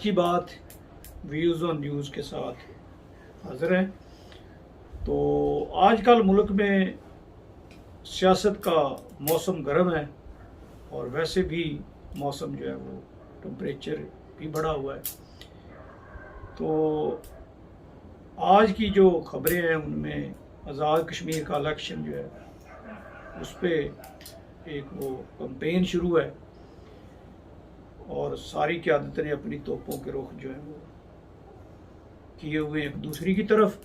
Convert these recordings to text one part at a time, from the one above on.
की बात views on news के साथ हाजिर हैं। तो आजकल मुल्क में सियासत का मौसम गर्म है और वैसे भी मौसम जो है वो टेम्परेचर भी बढ़ा हुआ है। तो आज की जो खबरें हैं उनमें आज़ाद कश्मीर का इलेक्शन जो है उस पर एक वो कैंपेन शुरू है और सारी क़यादत ने अपनी तोपों के रुख जो है वो किए हुए एक दूसरी की तरफ,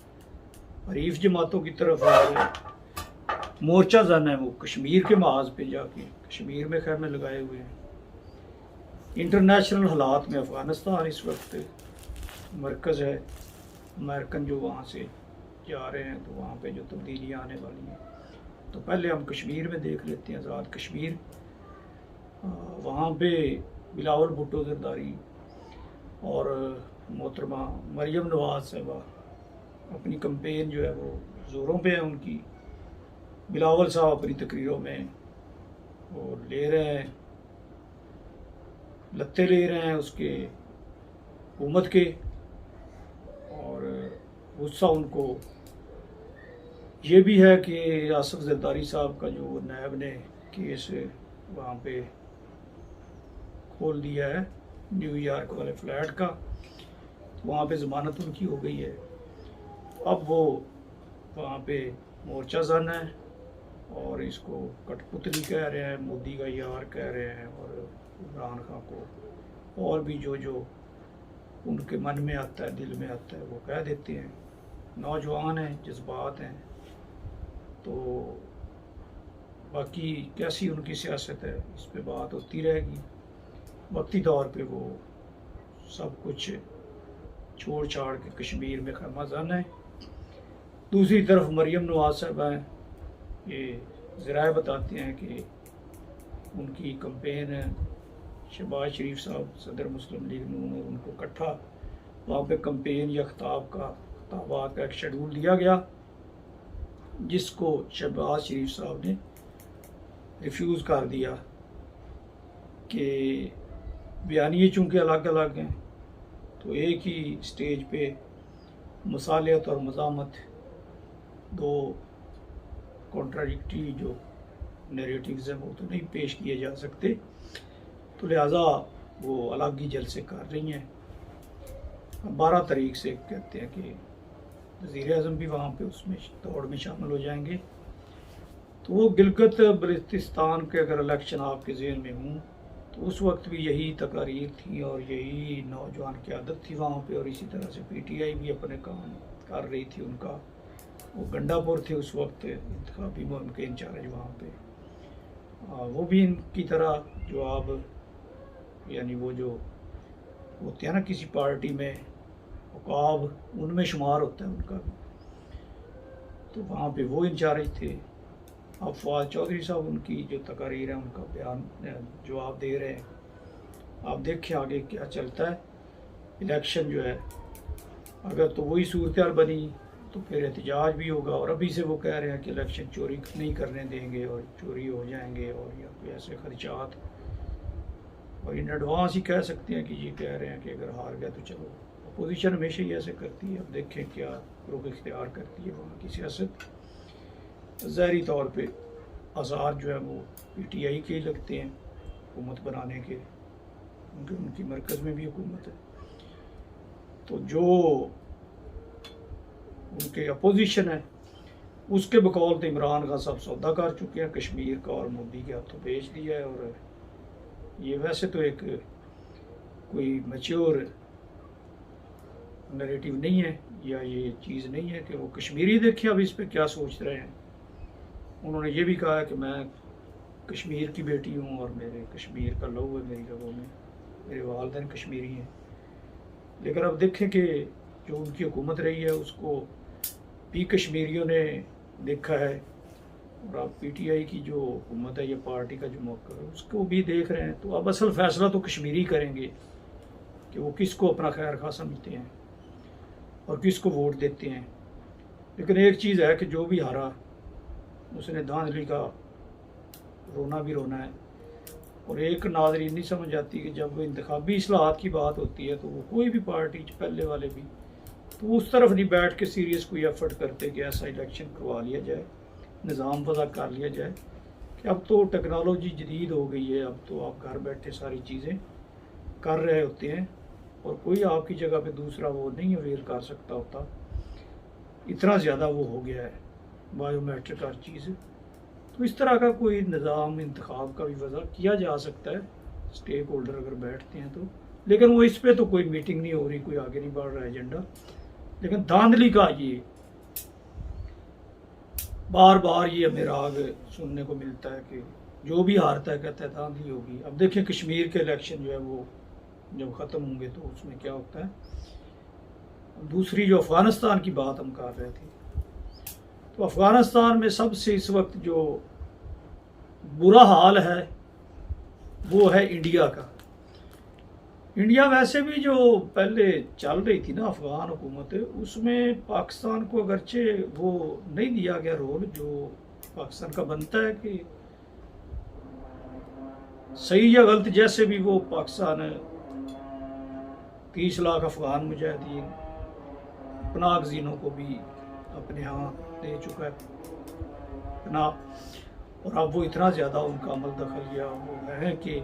हरीफ जमातों की तरफ मोर्चा जन है वो कश्मीर के महाज पे जाके कश्मीर में खैमे लगाए हुए हैं। इंटरनेशनल हालात में अफ़गानिस्तान इस वक्त मरकज़ है। अमेरिकन जो वहाँ से जा रहे हैं तो वहाँ पे जो तब्दीलियाँ आने वाली हैं, तो पहले हम कश्मीर में देख लेते हैं आज़ाद कश्मीर। वहाँ पे बिलावल भुट्टो जरदारी और मोहतरमा मरियम नवाज साहबा अपनी कैंपेन जो है वो ज़ोरों पे है उनकी। बिलावल साहब अपनी तकरीरों में वो ले रहे हैं, लत्ते ले रहे हैं उसके हुकूमत के, और गुस्सा उनको ये भी है कि आसफ जरदारी साहब का जो नायब ने केस वहाँ पे खोल दिया है न्यूयॉर्क वाले फ्लैट का, वहाँ पे ज़मानत उनकी हो गई है। अब वो वहाँ पे मोर्चा जन है और इसको कठपुतली कह रहे हैं, मोदी का यार कह रहे हैं, और इमरान खान को और भी जो जो उनके मन में आता है, दिल में आता है वो कह देते हैं। नौजवान हैं, जज्बात हैं, तो बाकी कैसी उनकी सियासत है इस पे बात होती रहेगी। वक्ती तौर पे वो सब कुछ छोड़ छाड़ के कश्मीर में खैमा जन है। दूसरी तरफ मरियम नवाज साहब हैं, ये ज़राए बताते हैं कि उनकी कैंपेन है, शहबाज शरीफ साहब सदर मुस्लिम लीग ने उनको इकट्ठा वहाँ पे कैंपेन या खिताबात का एक शेड्यूल दिया गया, जिसको शहबाज शरीफ साहब ने रिफ्यूज़ कर दिया कि बयानिए चूँकि अलग अलग हैं तो एक ही स्टेज पे मसालियत और मज़ामत, दो कॉन्ट्राडिक्टरी जो नैरेटिव्स हैं वो तो नहीं पेश किए जा सकते, तो लिहाजा वो अलग ही जलसे कर रही हैं। 12 तारीख से कहते हैं कि वज़ीर आज़म भी वहाँ पे उसमें दौड़ में शामिल हो जाएंगे। तो वो गिलगित बल्तिस्तान के अगर इलेक्शन आपके ज़हन में हों तो उस वक्त भी यही तकारीर थी और यही नौजवान क़यादत थी वहाँ पे, और इसी तरह से PTI भी अपने काम कर रही थी। उनका वो गंडापुर थे उस वक्त इंतखाबी मुहिम के इंचार्ज वहाँ पे, वो भी इनकी तरह जवाब यानी वो जो होते हैं ना किसी पार्टी में उकाब, उनमें शुमार होता है उनका भी, तो वहाँ पे वो इंचार्ज थे। अब फवाद चौधरी साहब उनकी जो तकारीर है उनका बयान जवाब दे रहे हैं। आप देखें आगे क्या चलता है। इलेक्शन जो है अगर तो वही सूरत हाल बनी तो फिर एहतजाज भी होगा, और अभी से वो कह रहे हैं कि इलेक्शन चोरी नहीं करने देंगे और चोरी हो जाएंगे, और या कोई ऐसे खदशात, और इन एडवांस ही कह सकते हैं कि ये कह रहे हैं कि अगर हार गया तो चलो। अपोजिशन हमेशा ही ऐसे करती है, अब देखें क्या रुख इख्तियार करती है वहाँ की सियासत। ज़ाहरी तौर पे आसार जो है वो PTI के ही लगते हैं हुकूमत बनाने के, क्योंकि उनकी मरकज़ में भी हुकूमत है। तो जो उनके अपोजिशन है उसके बकौल तो इमरान खान साहब सौदा कर चुके हैं कश्मीर का और मोदी के हाथों बेच दिया है। और ये वैसे तो एक कोई मैच्योर नैरेटिव नहीं है, या ये चीज़ नहीं है कि वो कश्मीरी देखें अब इस पर क्या सोच रहे हैं। उन्होंने ये भी कहा है कि मैं कश्मीर की बेटी हूँ और मेरे कश्मीर का लहू है मेरी रगों में, मेरे वालिदैन कश्मीरी हैं। लेकिन अब देखें कि जो उनकी हुकूमत रही है उसको भी कश्मीरियों ने देखा है, और अब PTI की जो हुकूमत है या पार्टी का जो मौका है उसको भी देख रहे हैं। तो अब असल फ़ैसला तो कश्मीरी करेंगे कि वो किसको अपना खैर खा समझते हैं और किसको वोट देते हैं। लेकिन एक चीज़ है कि जो भी हारा उसने धांधली का रोना भी रोना है, और एक नाज़रीन नहीं समझ आती कि जब इंतखाबी इस्लाहात की बात होती है तो वो कोई भी पार्टी पहले वाले भी तो उस तरफ नहीं बैठ के सीरियस कोई एफर्ट करते कि ऐसा इलेक्शन करवा लिया जाए, निज़ाम वज़ा कर लिया जाए कि अब तो टेक्नोलॉजी जदीद हो गई है, अब तो आप घर बैठे सारी चीज़ें कर रहे होते हैं और कोई आपकी जगह पे दूसरा वो नहीं अवेल कर सकता होता। इतना ज़्यादा वो हो गया है बायोमेट्रिक हर चीज़। तो इस तरह का कोई निज़ाम इंतखाब का भी वज़ा किया जा सकता है, स्टेक होल्डर अगर बैठते हैं तो। लेकिन वो इस पे तो कोई मीटिंग नहीं हो रही, कोई आगे नहीं बढ़ रहा है एजेंडा। लेकिन धांधली का ये बार बार ये हमें राग सुनने को मिलता है कि जो भी हारता है कहता है धांधली होगी। अब देखिए कश्मीर के इलेक्शन जो है वो जब ख़त्म होंगे तो उसमें क्या होता है। दूसरी जो अफ़गानिस्तान की बात हम कर रहे थे, तो अफ़गानिस्तान में सबसे इस वक्त जो बुरा हाल है वो है इंडिया का। इंडिया वैसे भी जो पहले चल रही थी ना अफ़गान हुकूमत, उसमें पाकिस्तान को अगरचे वो नहीं दिया गया रोल जो पाकिस्तान का बनता है कि सही या गलत जैसे भी वो पाकिस्तान 30 लाख अफ़गान मुजाहिदीन पनाह गज़ीनों को भी अपने यहाँ दे चुका है पनाह, और अब वो इतना ज़्यादा उनका अमल दखल या वो है कि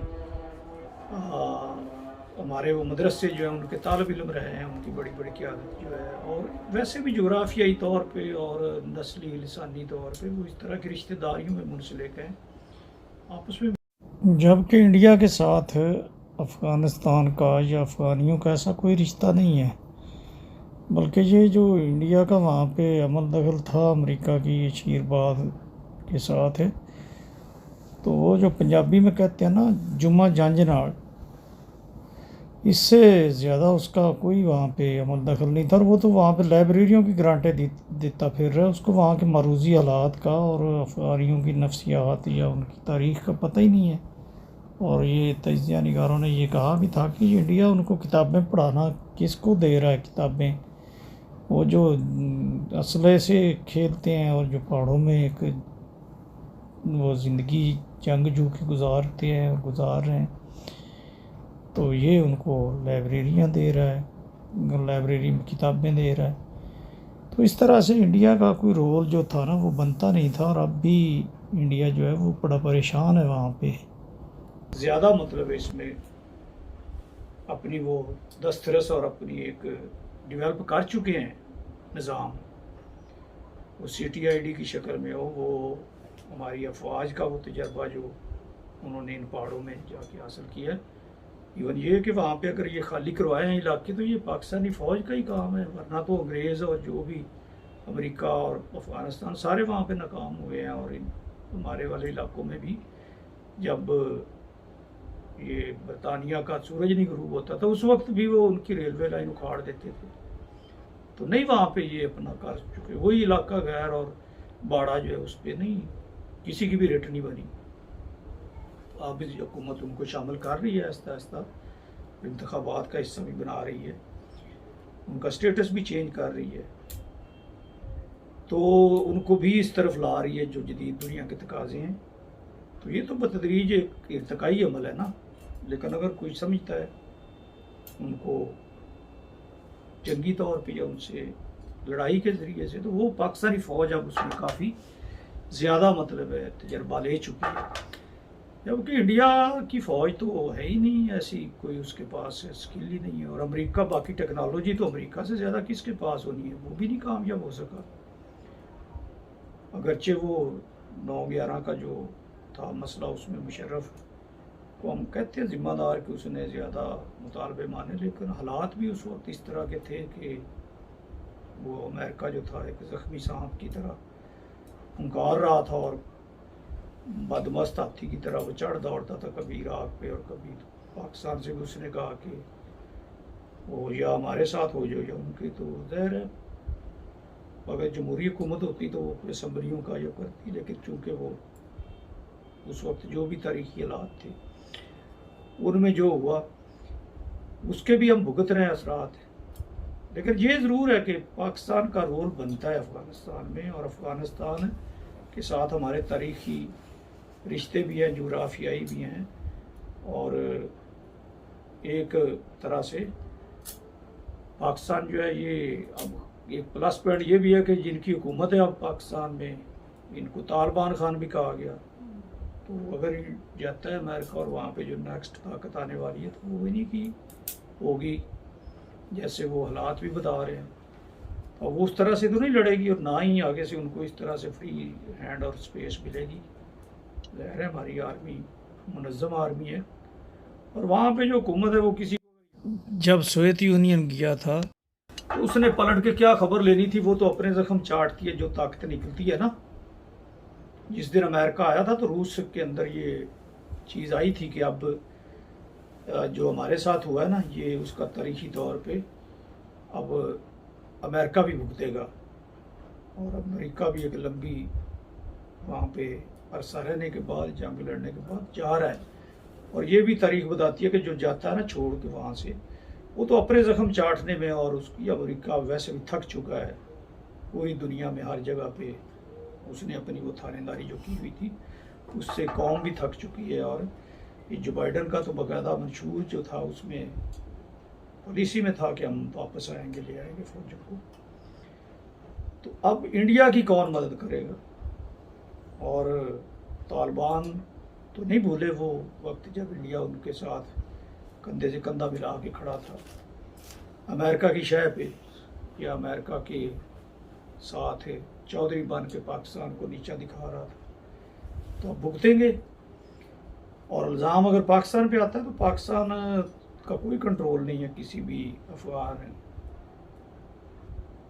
हमारे वो मदरसे जो है उनके तालिब इल्म रहे हैं, उनकी बड़ी बड़ी क़यादत जो है, और वैसे भी जोग्राफियाई तौर पे और नस्ली लिसानी तौर पे वो इस तरह की रिश्तेदारियों में मुंसलिक हैं आपस में। जबकि इंडिया के साथ अफ़गानिस्तान का या अफ़गानियों का ऐसा कोई रिश्ता नहीं है, बल्कि ये जो इंडिया का वहाँ पे अमल दखल था अमेरिका की आशीर्वाद के साथ है, तो वो जो पंजाबी में कहते हैं ना जुम्मा झांझनाड़, इससे ज़्यादा उसका कोई वहाँ पे अमल दखल नहीं था। और वो तो वहाँ पे लाइब्रेरियों की ग्रांटें देता फिर रहा है, उसको वहाँ के मरूज़ी हालात का और अफ़गानियों की नफ्सियात या उनकी तारीख़ का पता ही नहीं है। और ये तजिया निगारों ने ये कहा भी था कि इंडिया उनको किताबें पढ़ाना किसको दे रहा है किताबें, वो जो असले से खेलते हैं और जो पहाड़ों में एक वो ज़िंदगी जंगजू की गुजारते हैं और गुजार रहे हैं, तो ये उनको लाइब्रेरियाँ दे रहा है, लाइब्रेरी में किताबें दे रहा है। तो इस तरह से इंडिया का कोई रोल जो था ना वो बनता नहीं था, और अब भी इंडिया जो है वो बड़ा परेशान है वहाँ पे। ज़्यादा मतलब इसमें अपनी वो दस्तरस और अपनी एक डेवलप कर चुके हैं निज़ाम, वो CTID की शक्ल में हो, वो हमारी अफवाज का वो तजर्बा जो उन्होंने इन पहाड़ों में जाके हासिल किया है। इवन ये कि वहाँ पे अगर ये खाली करवाए हैं इलाके तो ये पाकिस्तानी फ़ौज का ही काम है, वरना तो अंग्रेज़ और जो भी अमेरिका और अफ़गानिस्तान सारे वहाँ पे नाकाम हुए हैं। और इन हमारे वाले इलाकों में भी जब ये बरतानिया का सूरज नहीं गरूब होता था उस वक्त भी वो उनकी रेलवे लाइन उखाड़ देते थे, तो नहीं वहाँ पे ये अपना कर चुके। वही इलाका गैर और बाड़ा जो है उस पर नहीं किसी की भी रेट नहीं बनी। अब इस हुकूमत उनको शामिल कर रही है आहिस्ता आहिस्ता, इंतखाबात का हिस्सा भी बना रही है, उनका स्टेटस भी चेंज कर रही है, तो उनको भी इस तरफ ला रही है जो जदीद दुनिया के तकाजे हैं। तो ये तो बतदरीज एक इर्तकाई अमल है ना, लेकिन अगर कोई समझता है उनको जंगी तौर पे या उनसे लड़ाई के ज़रिए से, तो वो पाकिस्तानी फ़ौज अब उसमें काफ़ी ज़्यादा मतलब है तजर्बा ले चुकी है। जबकि इंडिया की फ़ौज तो है ही नहीं ऐसी, कोई उसके पास स्किल ही नहीं है। और अमेरिका बाकी टेक्नोलॉजी तो अमेरिका से ज़्यादा किसके पास होनी है, वो भी नहीं कामयाब हो सका। अगरचे वो 9/11 का जो था मसला उसमें मुशर्रफ को हम कहते हैं ज़िम्मेदार कि उसने ज़्यादा मुतालबे माने, लेकिन हालात भी उस वक्त इस तरह के थे कि वो अमेरिका जो था एक ज़ख्मी सांप की तरह हुंकार रहा था और बदमस्त हाथी की तरह वो चढ़ दौड़ता था, कभी इराक पे और कभी पाकिस्तान से भी उसने कहा कि वो या हमारे साथ हो जाओ या उनके। तो ज़ाहिर है अगर जमहूरी हुकूमत होती तो वो असम्बलियों का ये करती, लेकिन चूँकि वो उस वक्त जो भी तारीखी हालात थे उनमें जो हुआ उसके भी हम भुगत रहे हैं असरात। लेकिन ये ज़रूर है कि पाकिस्तान का रोल बनता है अफ़गानिस्तान में, और अफ़गानिस्तान के साथ हमारे तारीख़ी रिश्ते भी हैं, जोग्राफियाई भी हैं, और एक तरह से पाकिस्तान जो है ये अब एक प्लस पॉइंट ये भी है कि जिनकी हुकूमत है अब पाकिस्तान में, इनको तालिबान खान भी कहा गया। तो अगर जाता है अमेरिका और वहाँ पे जो नेक्स्ट ताकत आने वाली है तो वो इन्हीं की होगी, जैसे वो हालात भी बता रहे हैं। और वो उस तरह से तो नहीं लड़ेगी और ना ही आगे से उनको इस तरह से फ्री हैंड और स्पेस मिलेगी। ज़ाहिर है हमारी आर्मी मुनज़्ज़म आर्मी है। और वहाँ पे जो हुकूमत है वो किसी, जब सोवियत यूनियन गया था तो उसने पलट के क्या खबर लेनी थी, वो तो अपने जख्म चाटती है जो ताकत निकलती है ना। जिस दिन अमेरिका आया था तो रूस के अंदर ये चीज़ आई थी कि अब जो हमारे साथ हुआ है ना ये उसका तारीखी तौर पे अब अमेरिका भी भुगतेगा। और अमेरिका भी एक लंबी वहाँ पे अरसा रहने के बाद, जंग लड़ने के बाद जा रहा है। और ये भी तारीख बताती है कि जो जाता है ना छोड़ के वहाँ से, वो तो अपने ज़ख्म चाटने में, और उसकी अमेरिका वैसे भी थक चुका है। पूरी दुनिया में हर जगह पे उसने अपनी वो थानेदारी जो की हुई थी उससे कौम भी थक चुकी है। और ये जो बाइडन का तो बाकायदा मंशूर जो था उसमें पॉलिसी में था कि हम वापस आएंगे, ले आएंगे फौजों को। तो अब इंडिया की कौन मदद करेगा? और तालिबान तो नहीं भूले वो वक्त जब इंडिया उनके साथ कंधे से कंधा मिला के खड़ा था अमेरिका की शह पे, या अमेरिका के साथ चौधरी बन के पाकिस्तान को नीचा दिखा रहा था। तो अब भुगतेंगे। और इल्ज़ाम अगर पाकिस्तान पे आता है तो पाकिस्तान का कोई कंट्रोल नहीं है किसी भी अफगान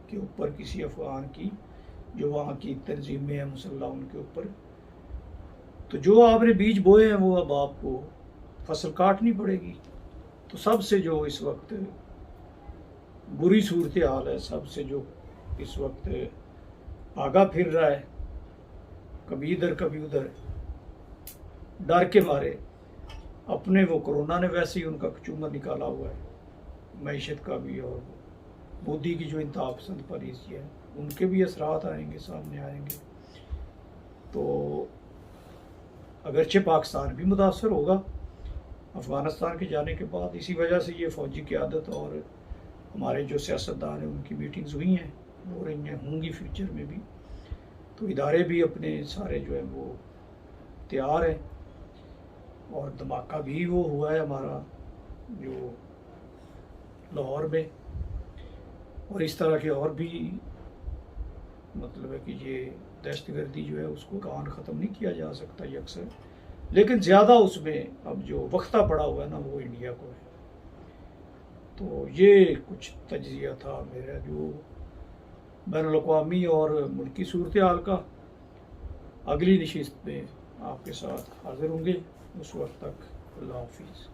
के ऊपर, किसी अफगान की जो वहाँ की तंजीमें हैं मुसल्लह उनके ऊपर। तो जो आपने बीज बोए हैं वो अब आपको फसल काटनी पड़ेगी। तो सबसे जो इस वक्त बुरी सूरत हाल है, सबसे जो इस वक्त भागा फिर रहा है कभी इधर कभी उधर डर के मारे, अपने वो कोरोना ने वैसे ही उनका कचूमर निकाला हुआ है, मईशत का भी। और मोदी की जो इंतहा पसंद पॉलिसी है उनके भी असरात आएंगे, सामने आएंगे। तो अगरचे पाकिस्तान भी मुतासर होगा अफ़गानिस्तान के जाने के बाद। इसी वजह से ये फ़ौजी क़यादत और हमारे जो सियासतदान हैं उनकी मीटिंग्स हुई हैं, हो रही हैं, होंगी फ्यूचर में भी। तो इदारे भी अपने सारे जो है वो तैयार हैं। और धमाका भी वो हुआ है हमारा जो लाहौर में, और इस तरह के और भी मतलब है कि ये दहशतगर्दी जो है उसको कान ख़त्म नहीं किया जा सकता ये अक्सर, लेकिन ज़्यादा उसमें अब जो वक्ता पड़ा हुआ है ना वो इंडिया को है। तो ये कुछ तज्ज़िया था मेरा जो बैनुल-अक़वामी और मुल्की सूरत हाल का। अगली नशिस्त में आपके साथ हाज़िर होंगे, उस वक्त तक अल्लाह हाफ़िज़।